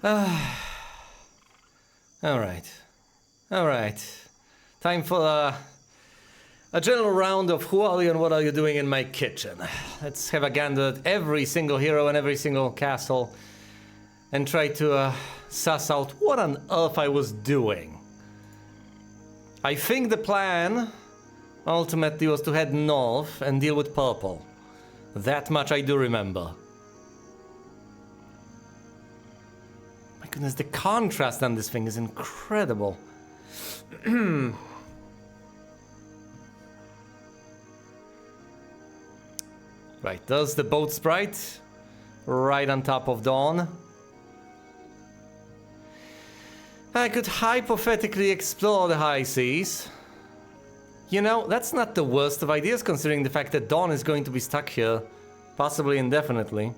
Alright. Alright. Time for a general round of who are you and what are you doing in my kitchen. Let's have a gander at every single hero and every single castle and try to suss out what on earth I was doing. I think the plan ultimately was to head north and deal with purple. That much I do remember. My goodness, the contrast on this thing is incredible. Right, there's the boat sprite. Right on top of Dawn. I could hypothetically explore the high seas. You know, that's not the worst of ideas considering the fact that Dawn is going to be stuck here. Possibly indefinitely.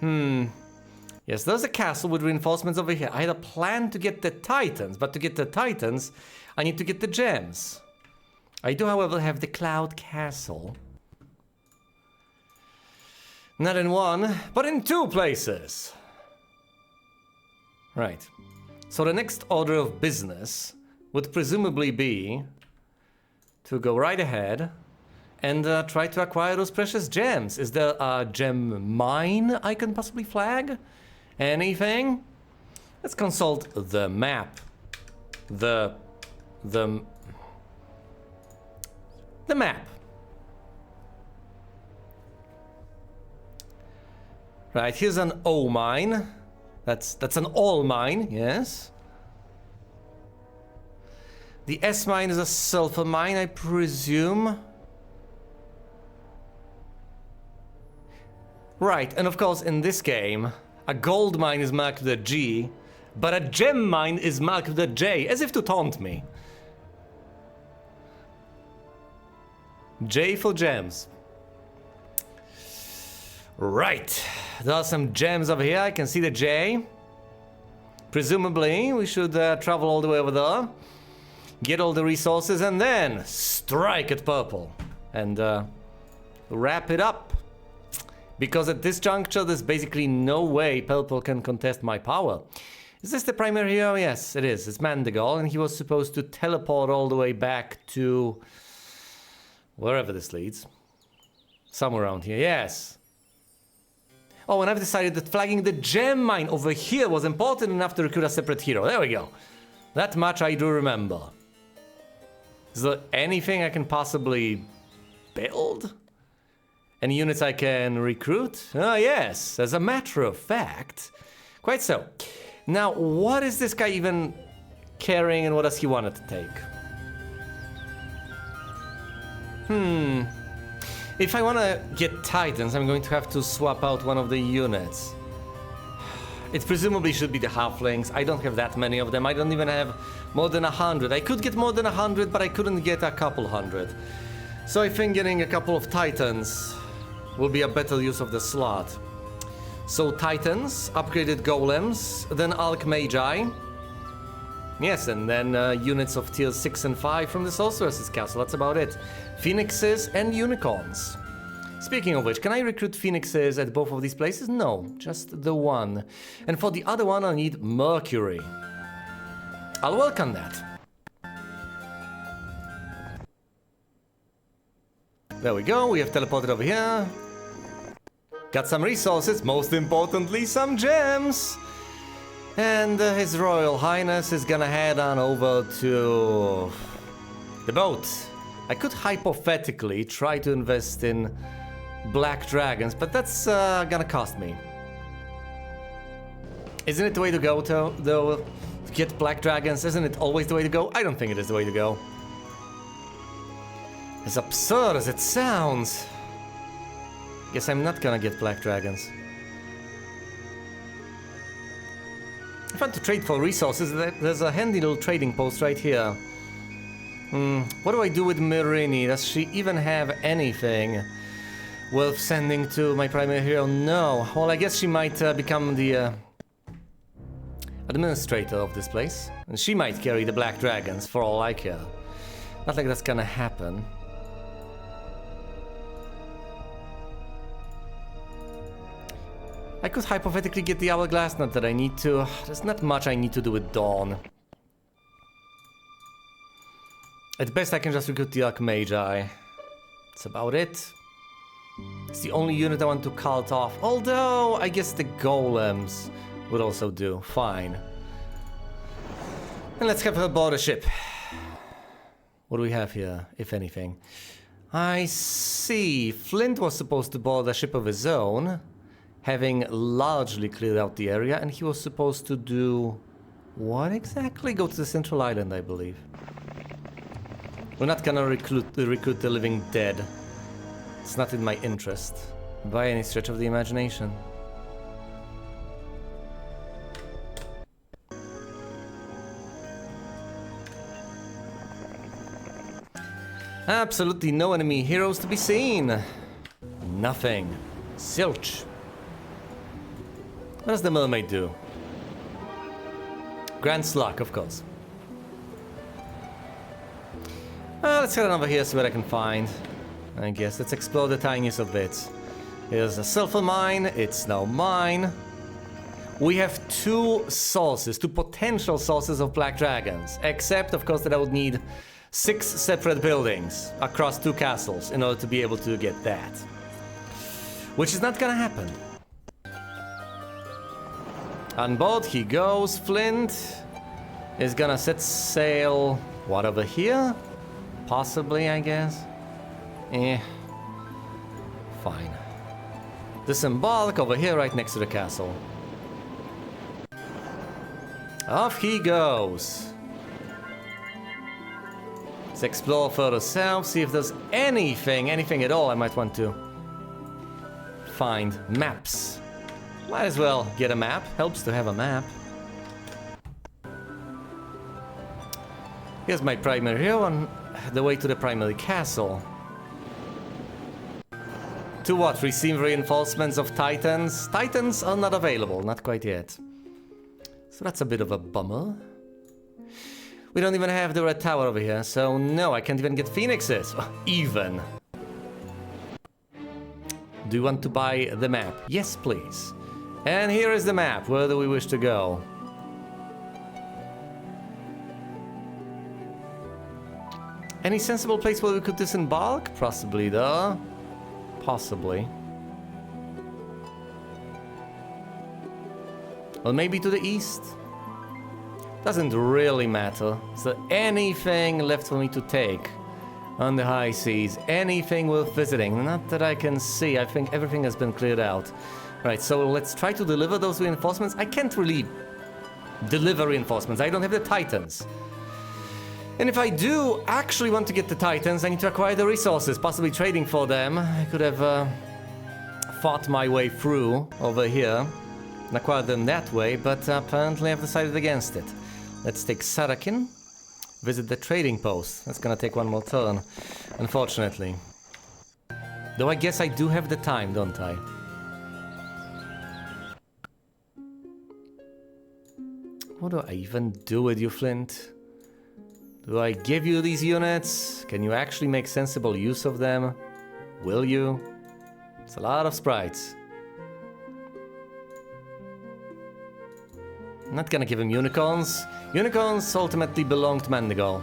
Yes, there's a castle with reinforcements over here. I had a plan to get the Titans, but to get the Titans, I need to get the gems. I do, however, have the Cloud Castle. Not in one, but in two places. Right. So the next order of business would presumably be to go right ahead and try to acquire those precious gems. Is there a gem mine I can possibly flag? Anything? Let's consult the map. The map. Right, here's an O mine. That's an all mine, yes. The S mine is a sulfur mine, I presume. Right, and of course in this game, a gold mine is marked with a G, but a gem mine is marked with a J, as if to taunt me. J for gems. Right, there are some gems over here, I can see the J. Presumably, we should travel all the way over there, get all the resources, and then strike at purple. And wrap it up. Because at this juncture, there's basically no way purple can contest my power. Is this the primary hero? Yes, it is. It's Mandergol, and he was supposed to teleport all the way back to wherever this leads. Somewhere around here, yes. Oh, and I've decided that flagging the gem mine over here was important enough to recruit a separate hero. There we go. That much I do remember. Is there anything I can possibly build? Any units I can recruit? Ah, yes, as a matter of fact. Quite so. Now, what is this guy even carrying and what does he want it to take? If I want to get Titans, I'm going to have to swap out one of the units. It presumably should be the halflings. I don't have that many of them. I don't even have more than 100. I could get more than 100, but I couldn't get a couple hundred. So I think getting a couple of Titans will be a better use of the slot. So Titans, upgraded golems, then Archmagi. Yes, and then units of tier 6 and 5 from the Sorceress's Castle, that's about it. Phoenixes and unicorns. Speaking of which, can I recruit Phoenixes at both of these places? No, just the one. And for the other one, I need Mercury. I'll work on that. There we go, we have teleported over here. Got some resources, most importantly, some gems. And His Royal Highness is gonna head on over to the boat. I could hypothetically try to invest in black dragons, but that's gonna cost me. Isn't it the way to go, though? To get black dragons, isn't it always the way to go? I don't think it is the way to go. As absurd as it sounds. Guess I'm not gonna get black dragons. If I want to trade for resources, there's a handy little trading post right here. What do I do with Mirini? Does she even have anything worth sending to my primary hero? No. Well, I guess she might become the administrator of this place. And she might carry the black dragons for all I care. Not like that's gonna happen. I could hypothetically get the hourglass, not that I need to. There's not much I need to do with Dawn. At best I can just recruit the Archmagi. That's about it. It's the only unit I want to cult off. Although, I guess the golems would also do. Fine. And let's have her board a ship. What do we have here, if anything? I see. Flint was supposed to board a ship of his own, having largely cleared out the area, and he was supposed to do... what exactly? Go to the central island, I believe. We're not gonna recruit the living dead. It's not in my interest, by any stretch of the imagination. Absolutely no enemy heroes to be seen. Nothing. Zilch. What does the mermaid do? Grand Slug, of course. Let's head on over here, see what I can find. I guess let's explore the tiniest of bits. Here's a sulfur mine, it's now mine. We have two potential sources of black dragons. Except, of course, that I would need 6 separate buildings across 2 castles in order to be able to get that. Which is not gonna happen. On board he goes. Flint is gonna set sail, what, over here? Possibly, I guess. Fine. Disembark over here right next to the castle. Off he goes. Let's explore further south, see if there's anything at all I might want to find. Maps. Might as well get a map. Helps to have a map. Here's my primary hero on the way to the primary castle. To what? Receive reinforcements of Titans? Titans are not available, not quite yet. So that's a bit of a bummer. We don't even have the red tower over here, so no, I can't even get phoenixes. Even. Do you want to buy the map? Yes, please. And here is the map. Where do we wish to go? Any sensible place where we could disembark? Possibly, though. Possibly. Well, maybe to the east? Doesn't really matter. Is there anything left for me to take on the high seas? Anything worth visiting? Not that I can see. I think everything has been cleared out. Right, so let's try to deliver those reinforcements. I can't really deliver reinforcements. I don't have the Titans. And if I do actually want to get the Titans, I need to acquire the resources, possibly trading for them. I could have fought my way through over here and acquired them that way, but apparently I've decided against it. Let's take Sarakin, visit the trading post. That's gonna take one more turn, unfortunately. Though I guess I do have the time, don't I? What do I even do with you, Flint? Do I give you these units? Can you actually make sensible use of them? Will you? It's a lot of sprites. I'm not gonna give him unicorns. Unicorns ultimately belong to Mendigo.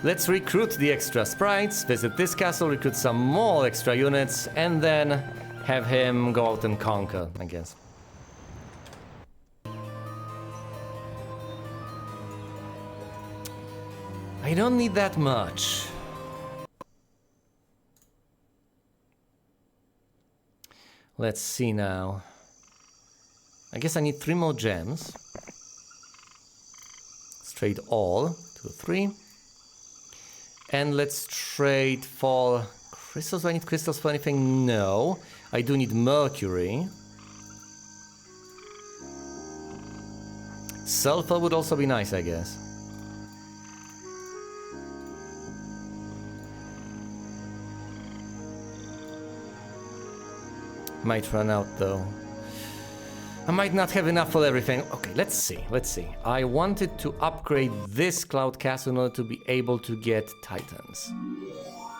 Let's recruit the extra sprites, visit this castle, recruit some more extra units, and then have him go out and conquer, I guess. I don't need that much. Let's see now. I guess I need 3 more gems. Let's trade all. 2, 3. And let's trade for crystals. Do I need crystals for anything? No. I do need mercury. Sulfur would also be nice, I guess. Might run out though. I might not have enough for everything. Okay, let's see. I wanted to upgrade this Cloud Castle in order to be able to get Titans.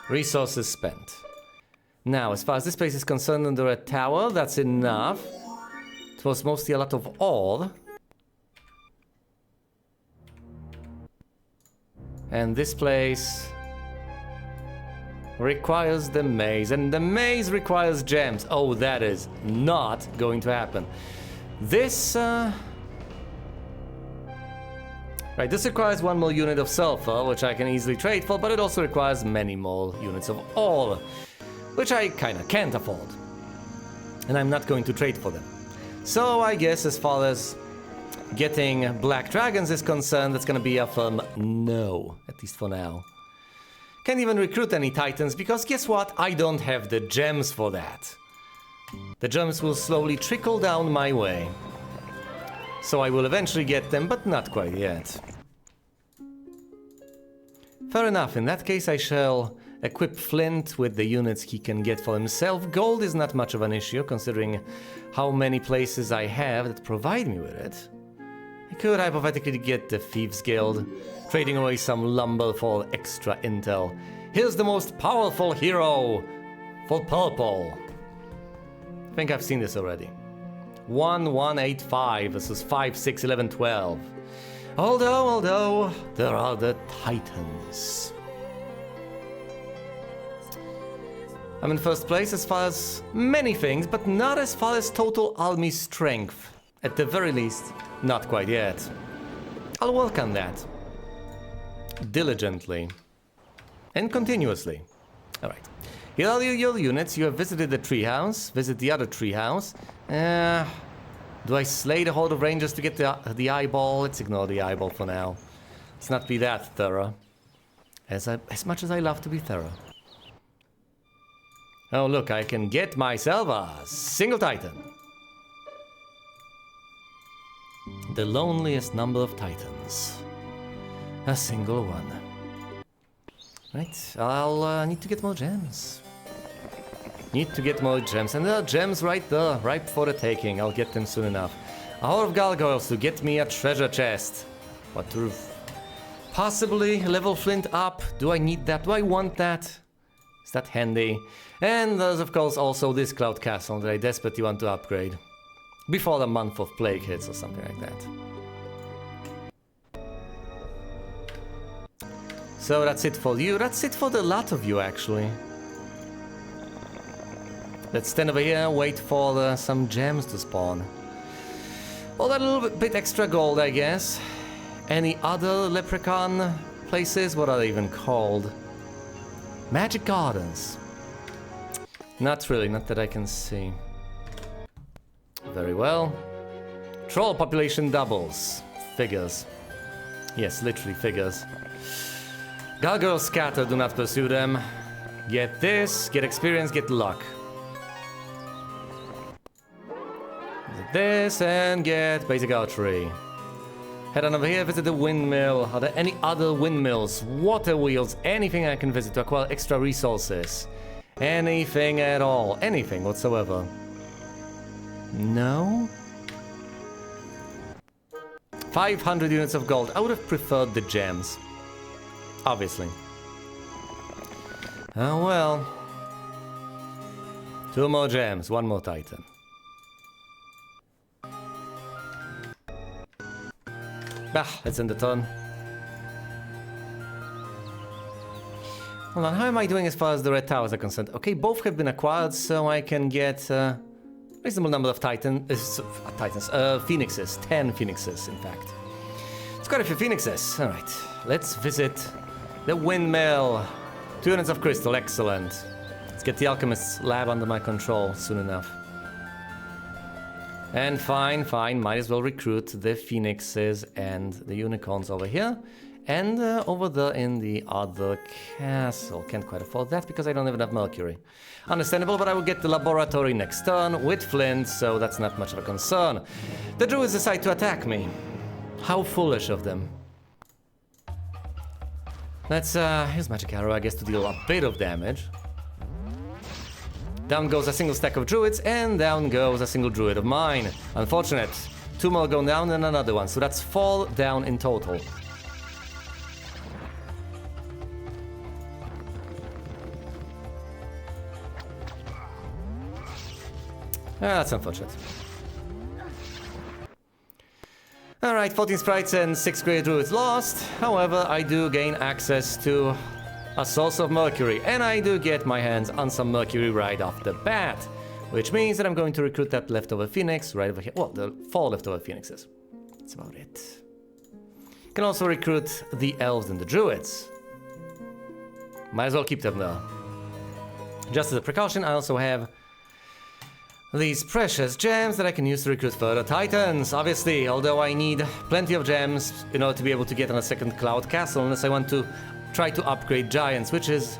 Resources spent. Now, as far as this place is concerned, under a tower, that's enough. It was mostly a lot of ore. And this place requires the maze, and the maze requires gems. Oh, that is not going to happen. This, right, this requires 1 more unit of sulfur, which I can easily trade for, but it also requires many more units of ore, which I kinda can't afford. And I'm not going to trade for them. So I guess as far as getting black dragons is concerned, that's gonna be a firm no, at least for now. Can't even recruit any titans, because guess what? I don't have the gems for that. The gems will slowly trickle down my way. So I will eventually get them, but not quite yet. Fair enough, in that case I shall equip Flint with the units he can get for himself. Gold is not much of an issue, considering how many places I have that provide me with it. I could hypothetically get the Thieves Guild, trading away some lumber for extra intel. Here's the most powerful hero for purple. I think I've seen this already. 1185 versus 5, 6, 11, 12. Although there are the Titans. I'm in first place as far as many things, but not as far as total army strength. At the very least, not quite yet. I'll work on that. Diligently. And continuously. Alright. Here are your units. You have visited the treehouse. Visit the other treehouse. Do I slay the horde of rangers to get the eyeball? Let's ignore the eyeball for now. Let's not be that thorough. As much as I love to be thorough. Oh look, I can get myself a single titan. The loneliest number of titans. A single one. Right, I'll need to get more gems. Need to get more gems, and there are gems right there, ripe for the taking. I'll get them soon enough. A horde of gargoyles to get me a treasure chest. What to possibly level Flint up? Do I need that? Do I want that? Is that handy? And there's of course also this Cloud Castle that I desperately want to upgrade. Before the month of plague hits or something like that. So that's it for you. That's it for the lot of you, actually. Let's stand over here and wait for some gems to spawn. Well, that little bit extra gold, I guess. Any other leprechaun places? What are they even called? Magic Gardens. Not really, not that I can see. Very well. Troll population doubles. Figures. Yes, literally figures. Gargoyles scatter, do not pursue them. Get this, get experience, get luck. Get this and get basic archery. Head on over here, visit the windmill. Are there any other windmills, water wheels, anything I can visit to acquire extra resources? Anything at all, anything whatsoever. No? 500 units of gold. I would have preferred the gems. Obviously. Oh well. 2 more gems, 1 more titan. Let's end the turn. Hold on, how am I doing as far as the red towers are concerned? Okay, both have been acquired, so I can get a reasonable number of phoenixes. 10 phoenixes, in fact. It's quite a few phoenixes. Alright, let's visit the windmill. 2 units of crystal, excellent. Let's get the alchemist's lab under my control soon enough. And fine, might as well recruit the phoenixes and the unicorns over here. And over there in the other castle. Can't quite afford that because I don't have enough mercury. Understandable, but I will get the laboratory next turn with Flint, so that's not much of a concern. The druids decide to attack me. How foolish of them. Let's use magic arrow, I guess, to deal a bit of damage. Down goes a single stack of druids, and down goes a single druid of mine. Unfortunate. 2 more go down and another one, so that's 4 down in total. That's unfortunate. Alright, 14 sprites and 6 Grey Druids lost. However, I do gain access to a source of Mercury, and I do get my hands on some Mercury right off the bat, which means that I'm going to recruit that leftover Phoenix right over here. Well, the 4 leftover Phoenixes. That's about it. Can also recruit the Elves and the Druids. Might as well keep them though. Just as a precaution, I also have these precious gems that I can use to recruit further Titans. Obviously, although I need plenty of gems in order to be able to get on a second Cloud Castle, unless I want to try to upgrade Giants, which is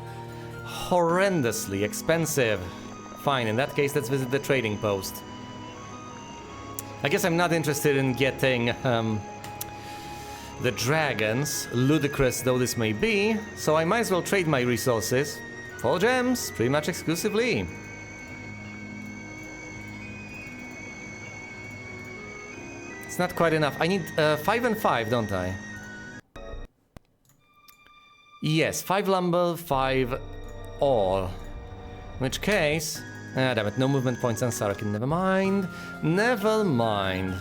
horrendously expensive. Fine, in that case, let's visit the trading post. I guess I'm not interested in getting the dragons, ludicrous though this may be, so I might as well trade my resources for gems, pretty much exclusively. It's not quite enough. I need 5 and 5, don't I? Yes, 5 lumber, 5 ore. In which case... Ah, damn it, no movement points on Sarakin. Never mind. Never mind.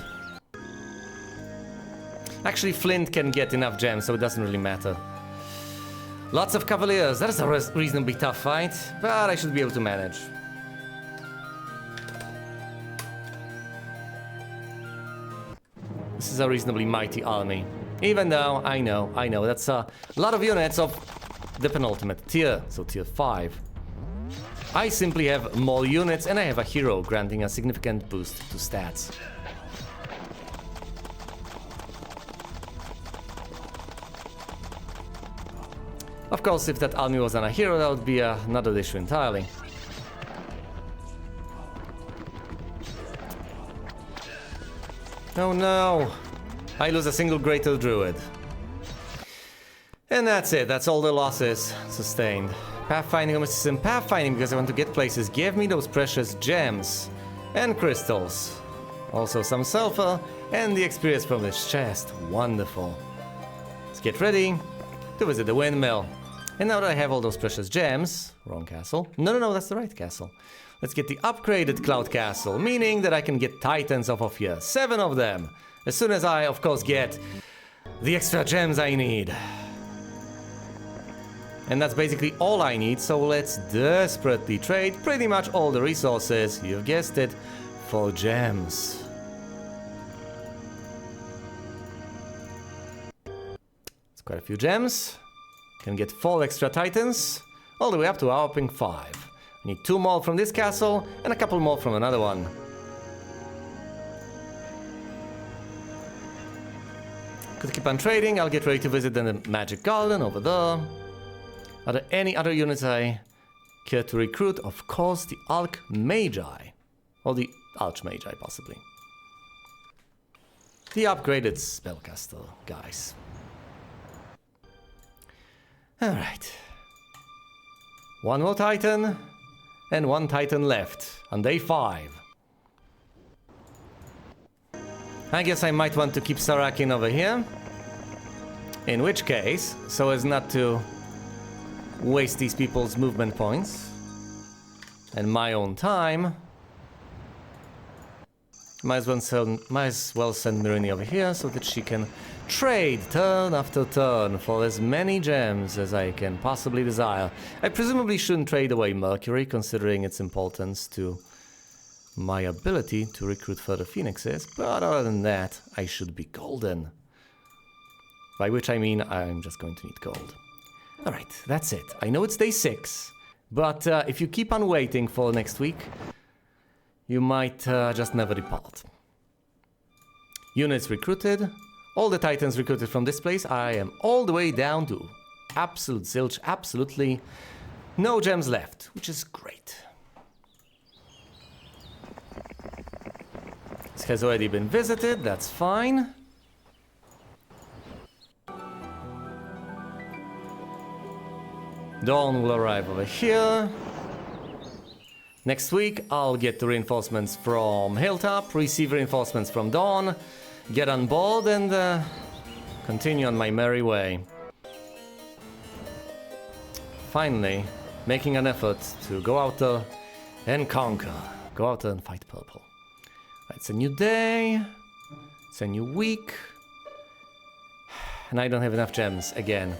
Actually, Flint can get enough gems, so it doesn't really matter. Lots of Cavaliers. That is a reasonably tough fight, but I should be able to manage. This is a reasonably mighty army. Even though, I know, that's a lot of units of the penultimate tier, so tier 5. I simply have more units and I have a hero granting a significant boost to stats. Of course, if that army wasn't a hero, that would be another issue entirely. Oh no! I lose a single Greater Druid. And that's it, that's all the losses sustained. Pathfinding or mysticism, pathfinding because I want to get places. Give me those precious gems and crystals. Also some sulfur and the experience from this chest. Wonderful. Let's get ready to visit the windmill. And now that I have all those precious gems, wrong castle. No, that's the right castle. Let's get the upgraded Cloud Castle, meaning that I can get Titans off of here. 7 of them. As soon as I, of course, get the extra gems I need. And that's basically all I need, so let's desperately trade pretty much all the resources, you've guessed it, for gems. It's quite a few gems. Can get 4 extra Titans, all the way up to a whopping 5. I need 2 more from this castle, and a couple more from another one. Could keep on trading, I'll get ready to visit the Magic Garden over there. Are there any other units I care to recruit? Of course, the Archmagi. Or the Archmagi, possibly. The upgraded Spellcaster, guys. Alright. 1 more Titan, and 1 Titan left on day 5. I guess I might want to keep Sarakin over here. In which case, so as not to waste these people's movement points and my own time, might as well send Myrrine over here so that she can trade turn after turn for as many gems as I can possibly desire. I presumably shouldn't trade away Mercury, considering its importance to my ability to recruit further Phoenixes, but other than that, I should be golden. By which I mean I'm just going to need gold. Alright, that's it. I know it's day 6, but if you keep on waiting for next week, you might just never depart. Units recruited. All the Titans recruited from this place. I am all the way down to absolute zilch, absolutely no gems left, which is great. This has already been visited, that's fine. Dawn will arrive over here. Next week, I'll get the reinforcements from Hilltop, receive reinforcements from Dawn, get on board, and continue on my merry way. Finally, making an effort to go out there and conquer Go out and fight purple. It's a new day. It's a new week. And I don't have enough gems again.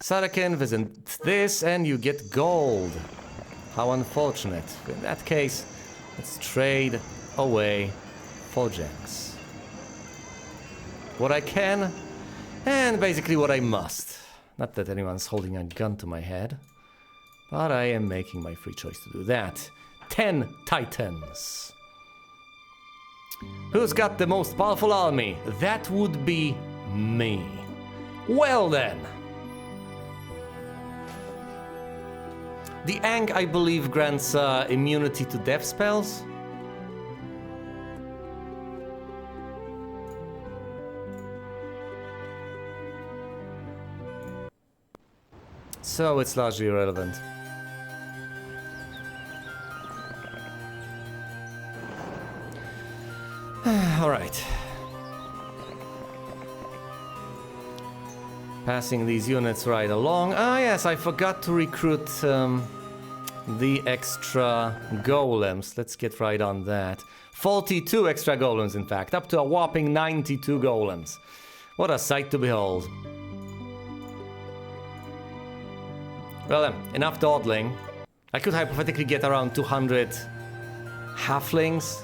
Sarakin, visit this and you get gold. How unfortunate. In that case, let's trade away for gems. What I can, and basically what I must. Not that anyone's holding a gun to my head, but I am making my free choice to do that. 10 titans. Who's got the most powerful army? That would be me. Well then. The Ankh, I believe, grants immunity to death spells. So it's largely irrelevant. Alright. Passing these units right along. Ah yes, I forgot to recruit the extra golems. Let's get right on that. 42 extra golems, in fact. Up to a whopping 92 golems. What a sight to behold. Well, enough dawdling. I could hypothetically get around 200 halflings.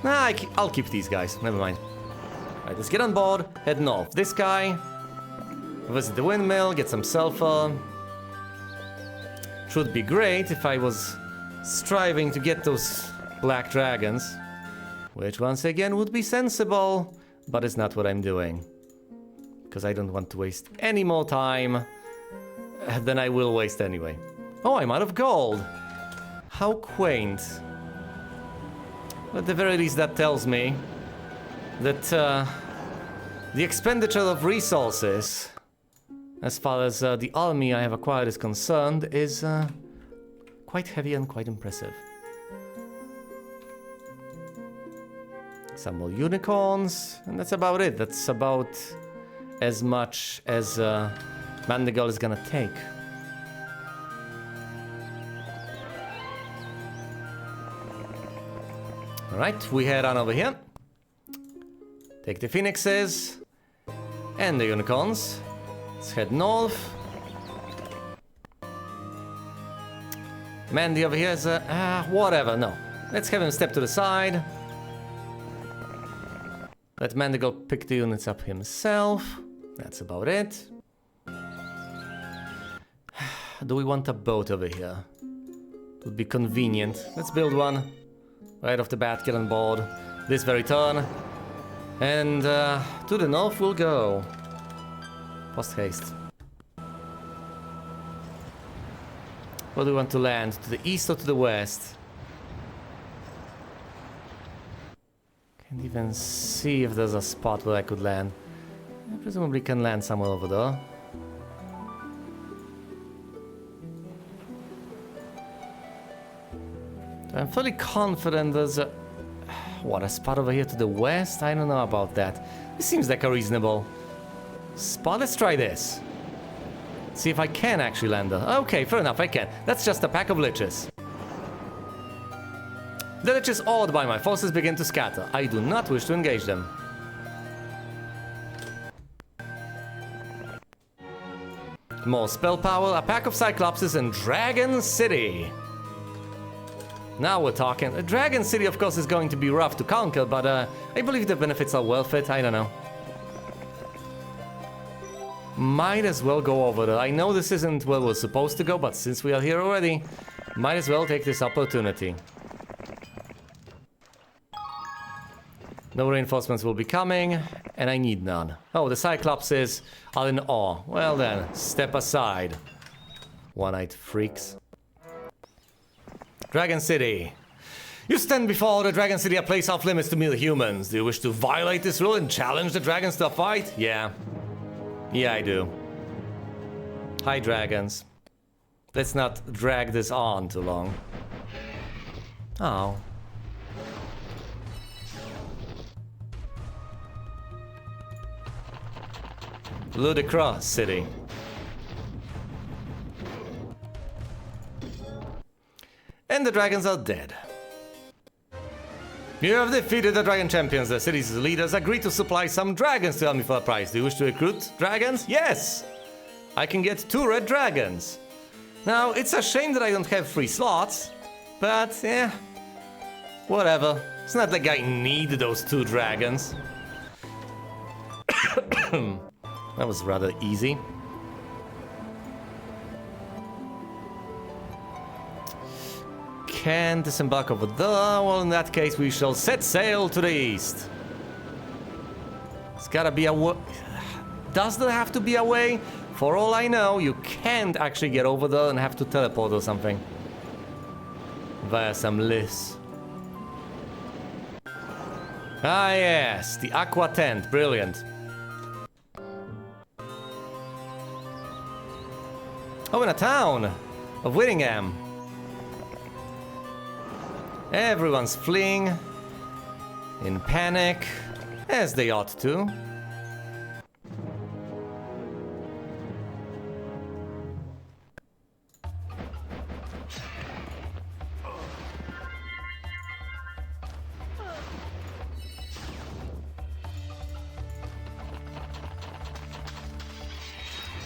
Nah, I'll keep these guys. Never mind. Alright, let's get on board. Head north. This guy. Visit the windmill. Get some sulfur. Should be great if I was striving to get those black dragons. Which, once again, would be sensible. But it's not what I'm doing. Because I don't want to waste any more time than I will waste anyway. Oh, I'm out of gold. How quaint. At the very least, that tells me that the expenditure of resources, as far as the army I have acquired is concerned, is quite heavy and quite impressive. Some more unicorns, and that's about it. That's about as much as Mandergul is gonna take. Alright, we head on over here. Take the phoenixes and the unicorns. Let's head north. Mandy over here is whatever, no. Let's have him step to the side. Let Mandergul pick the units up himself. That's about it. Do we want a boat over here? It would be convenient. Let's build one. Right off the bat, get on board this very turn. And to the north we'll go. Post haste. Where do we want to land? To the east or to the west? Can't even see if there's a spot where I could land. I presumably can land somewhere over there. I'm fairly confident there's a... What, a spot over here to the west? I don't know about that. This seems like a reasonable spot. Let's try this. See if I can actually land there. Okay, fair enough, I can. That's just a pack of liches. The liches, awed by my forces, begin to scatter. I do not wish to engage them. More spell power, a pack of Cyclopses, and Dragon City. Now we're talking. Dragon City, of course, is going to be rough to conquer, but I believe the benefits are worth it. I don't know. Might as well go over there. I know this isn't where we're supposed to go, but since we are here already, might as well take this opportunity. No reinforcements will be coming, and I need none. Oh, the Cyclopses are in awe. Well then, step aside, one-eyed freaks. Dragon City. You stand before the Dragon City, a place off limits to mere humans. Do you wish to violate this rule and challenge the dragons to a fight? Yeah. Yeah, I do. Hi, dragons. Let's not drag this on too long. Oh. Ludicrous City. the dragons are dead. You have defeated the dragon champions. The city's leaders agreed to supply some dragons to me for a price. Do you wish to recruit dragons? Yes! I can get 2 red dragons. Now, it's a shame that I don't have 3 slots, but whatever. It's not like I need those 2 dragons. That was rather easy. Can disembark over there. Well, in that case, we shall set sail to the east. It's gotta be a way. Does there have to be a way? For all I know, you can't actually get over there and have to teleport or something. Via some lifts. Ah, yes, the Aqua Tent. Brilliant. Oh, in a town of Whittingham. Everyone's fleeing in panic, as they ought to.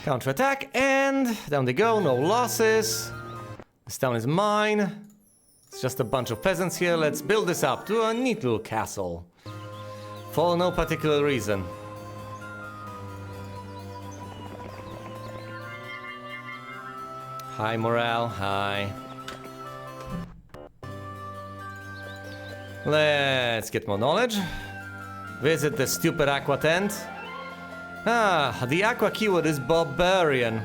Counterattack, and down they go, no losses. This town is mine. It's just a bunch of peasants here. Let's build this up to a neat little castle. For no particular reason. High morale, high. Let's get more knowledge. Visit the stupid Aqua Tent. Ah, the Aqua keyword is barbarian.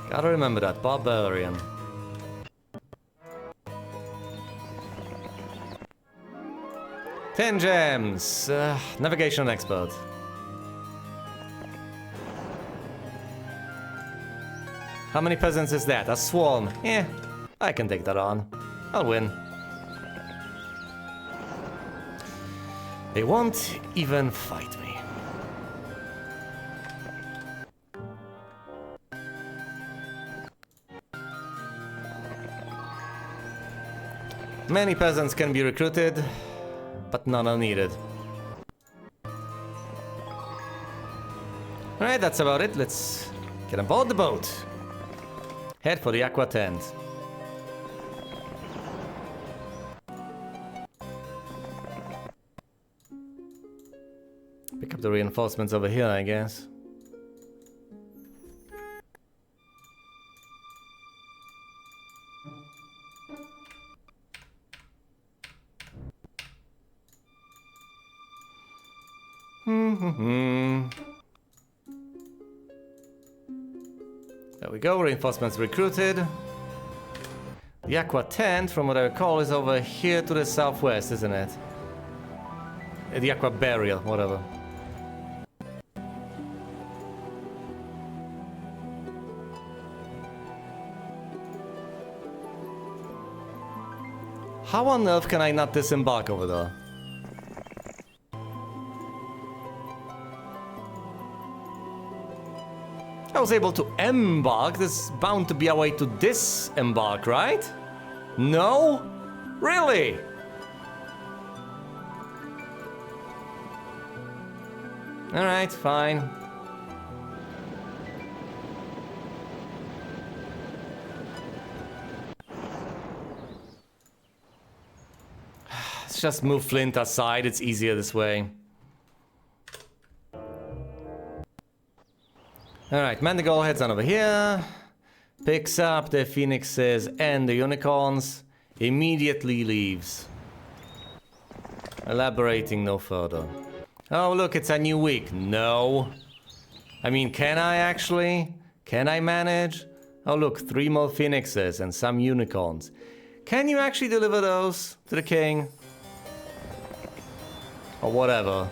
Gotta remember that, barbarian. Ten gems. Navigation expert. How many peasants is that? A swarm. I can take that on. I'll win. They won't even fight me. Many peasants can be recruited, but none are needed. Alright, that's about it. Let's get aboard the boat. Head for the Aqua Tent. Pick up the reinforcements over here, I guess. There we go, reinforcements recruited. The Aqua Tent, from what I recall, is over here to the southwest, isn't it? The Aqua Burial, whatever. How on earth can I not disembark over there? I was able to embark. There's bound to be a way to disembark, right? No? Really? Alright, fine. Let's just move Flint aside. It's easier this way. Alright, Mandigold heads on over here, picks up the phoenixes and the unicorns, immediately leaves. Elaborating no further. Oh look, it's a new week. No. I mean, can I actually? Can I manage? Oh look, 3 more phoenixes and some unicorns. Can you actually deliver those to the king? Or whatever.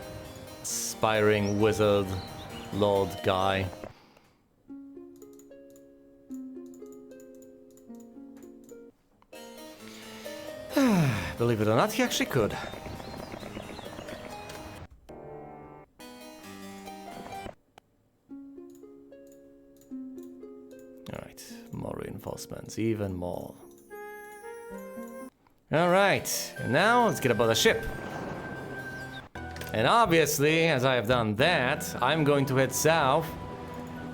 Aspiring wizard lord guy. Believe it or not, he actually could. Alright, more reinforcements, even more. Alright, and now let's get aboard the ship. And obviously, as I have done that, I'm going to head south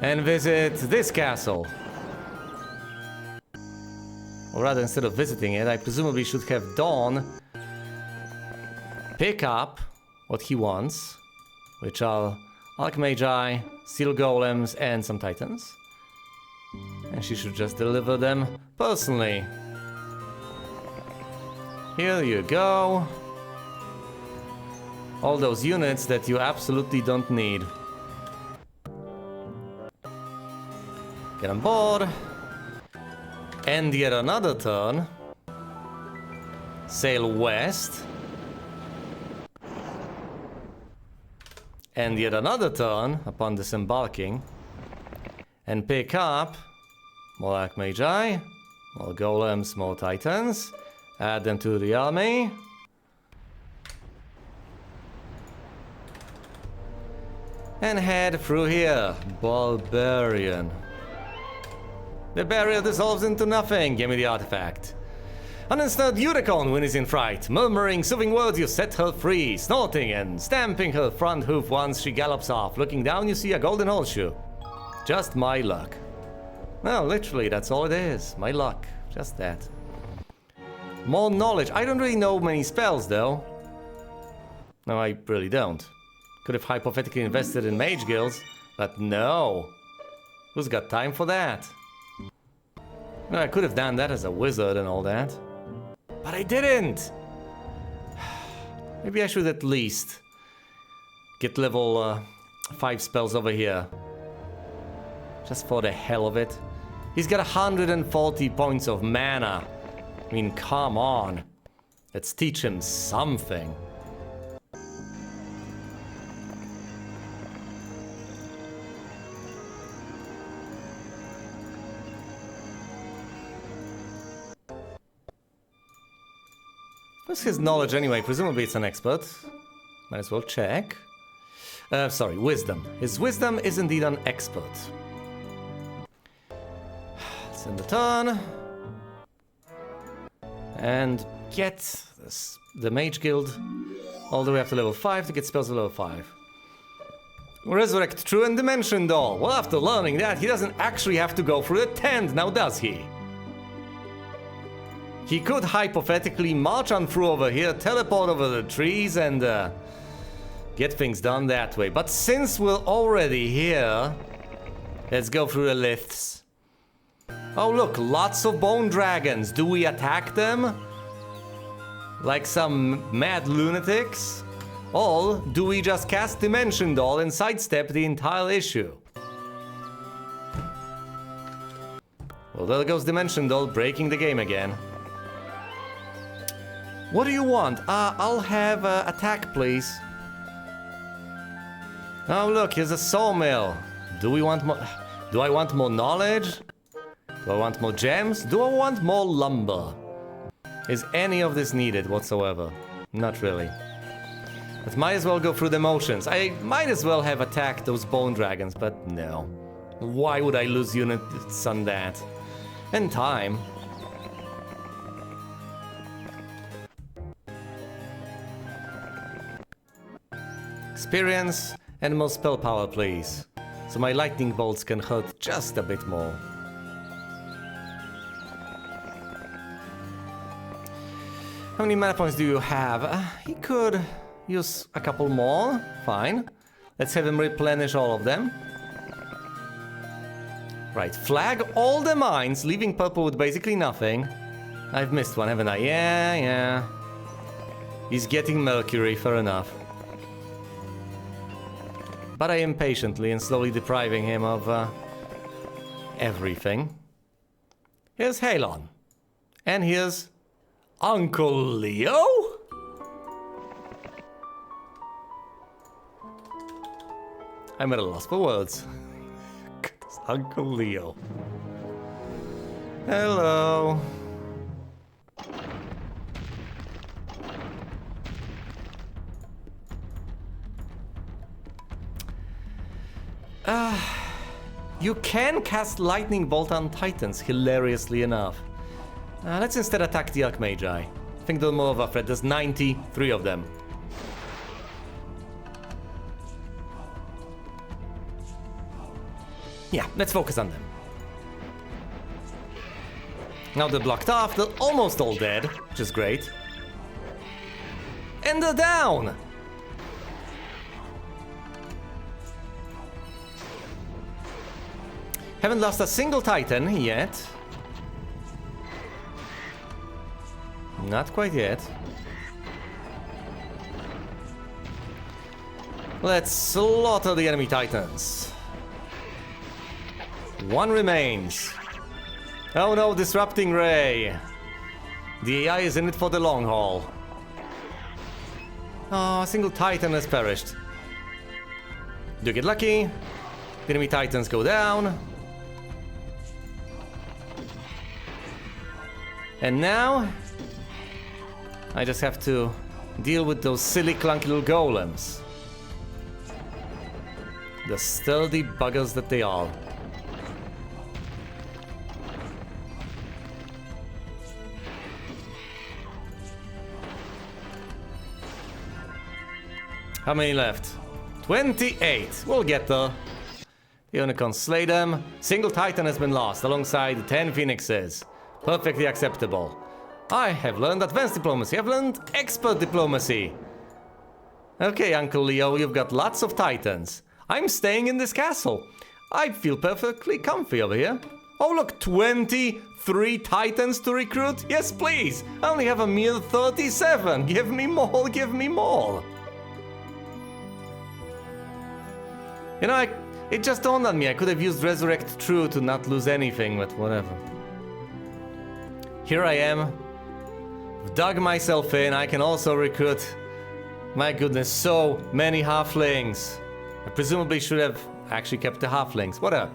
and visit this castle. Or rather, instead of visiting it, I presumably should have Dawn pick up what he wants, which are Archmagi, Steel Golems, and some Titans. And she should just deliver them personally. Here you go. All those units that you absolutely don't need. Get on board. And yet another turn. Sail west. And yet another turn upon disembarking. And pick up more Archmagi, more Golems, more Titans. Add them to the army. And head through here. Barbarian. The barrier dissolves into nothing. Give me the artifact. An ensnared unicorn when he's in fright. Murmuring soothing words, you set her free. Snorting and stamping her front hoof once she gallops off. Looking down, you see a golden horseshoe. Just my luck. Well, literally, that's all it is. My luck. Just that. More knowledge. I don't really know many spells, though. No, I really don't. Could have hypothetically invested in mage guilds, but no. Who's got time for that? No, I could have done that as a wizard and all that. But I didn't! Maybe I should at least get level 5 spells over here. Just for the hell of it. He's got 140 points of mana. I mean, come on. Let's teach him something. What's his knowledge anyway? Presumably it's an expert. Might as well check. Sorry, wisdom. His wisdom is indeed an expert. Let's end the turn. And get this, the Mage Guild all the way up to level 5 to get spells to level 5. Resurrect True and Dimension Doll. Well, after learning that, he doesn't actually have to go through the tent, now does he? He could hypothetically march on through over here, teleport over the trees, and get things done that way. But since we're already here, let's go through the lifts. Oh look, lots of bone dragons. Do we attack them? Like some mad lunatics? Or do we just cast Dimension Doll and sidestep the entire issue? Well, there goes Dimension Doll, breaking the game again. What do you want? I'll have attack, please. Oh, look, here's a sawmill. Do we want more? Do I want more knowledge? Do I want more gems? Do I want more lumber? Is any of this needed whatsoever? Not really. But might as well go through the motions. I might as well have attacked those bone dragons, but no. Why would I lose units on that? And time. Experience and more spell power, please. So my lightning bolts can hurt just a bit more. How many mana points do you have? He could use a couple more. Fine. Let's have him replenish all of them. Right, flag all the mines, leaving purple with basically nothing. I've missed one, haven't I? Yeah. He's getting Mercury, fair enough. But I am patiently and slowly depriving him of everything. Here's Halon. And here's Uncle Leo? I'm at a loss for words. Uncle Leo. Hello. You can cast Lightning Bolt on Titans, hilariously enough. Let's instead attack the Archmagi. I think they're more of a threat. There's 93 of them. Yeah, let's focus on them. Now they're blocked off. They're almost all dead, which is great. And they're down! Haven't lost a single Titan yet. Not quite yet. Let's slaughter the enemy Titans. One remains. Oh no, Disrupting Ray. The AI is in it for the long haul. Oh, a single Titan has perished. Do get lucky. The enemy Titans go down. And now I just have to deal with those silly clunky little golems. The sturdy buggers that they are. How many left? 28. We'll get there. The Unicorns slay them. Single Titan has been lost alongside 10 Phoenixes. Perfectly acceptable. I have learned advanced diplomacy. I've learned expert diplomacy. Okay, Uncle Leo, you've got lots of Titans. I'm staying in this castle. I feel perfectly comfy over here. Oh look, 23 Titans to recruit? Yes, please. I only have a mere 37. Give me more, give me more. You know, it just dawned on me. I could have used Resurrect True to not lose anything, but whatever. Here I am. Dug myself in. I can also recruit, my goodness, so many halflings. I presumably should have actually kept the halflings. Whatever.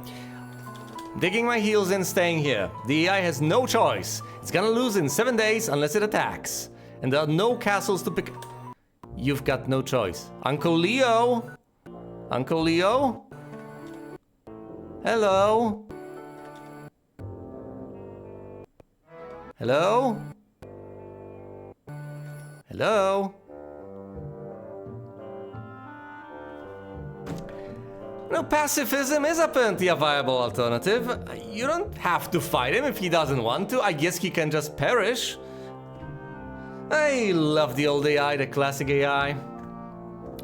Digging my heels in, staying here. The AI has no choice. It's gonna lose in 7 days unless it attacks. And there are no castles to pick. You've got no choice. Uncle Leo? Uncle Leo? Hello? Hello? Hello? No, pacifism is apparently a viable alternative. You don't have to fight him if he doesn't want to. I guess he can just perish. I love the old AI, the classic AI.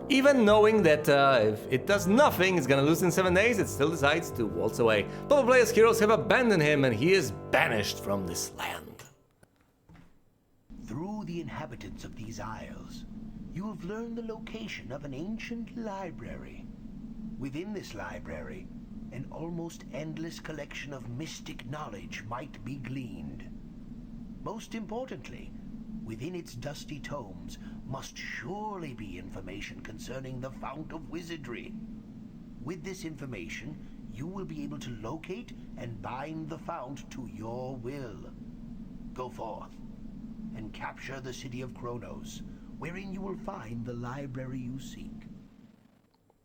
Even knowing that if it does nothing, it's gonna lose in 7 days, it still decides to waltz away. Purple Player's heroes have abandoned him and he is banished from this land. Through the inhabitants of these isles, you have learned the location of an ancient library. Within this library, an almost endless collection of mystic knowledge might be gleaned. Most importantly, within its dusty tomes must surely be information concerning the Fount of Wizardry. With this information, you will be able to locate and bind the Fount to your will. Go forth and capture the city of Kronos, wherein you will find the library you seek.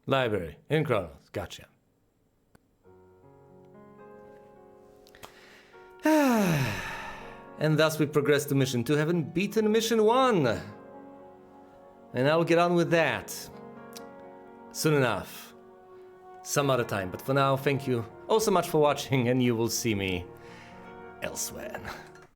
Library in Kronos, gotcha. And thus we progress to mission 2, having beaten mission 1. And I'll get on with that soon enough, some other time. But for now, thank you all so much for watching, and you will see me elsewhere.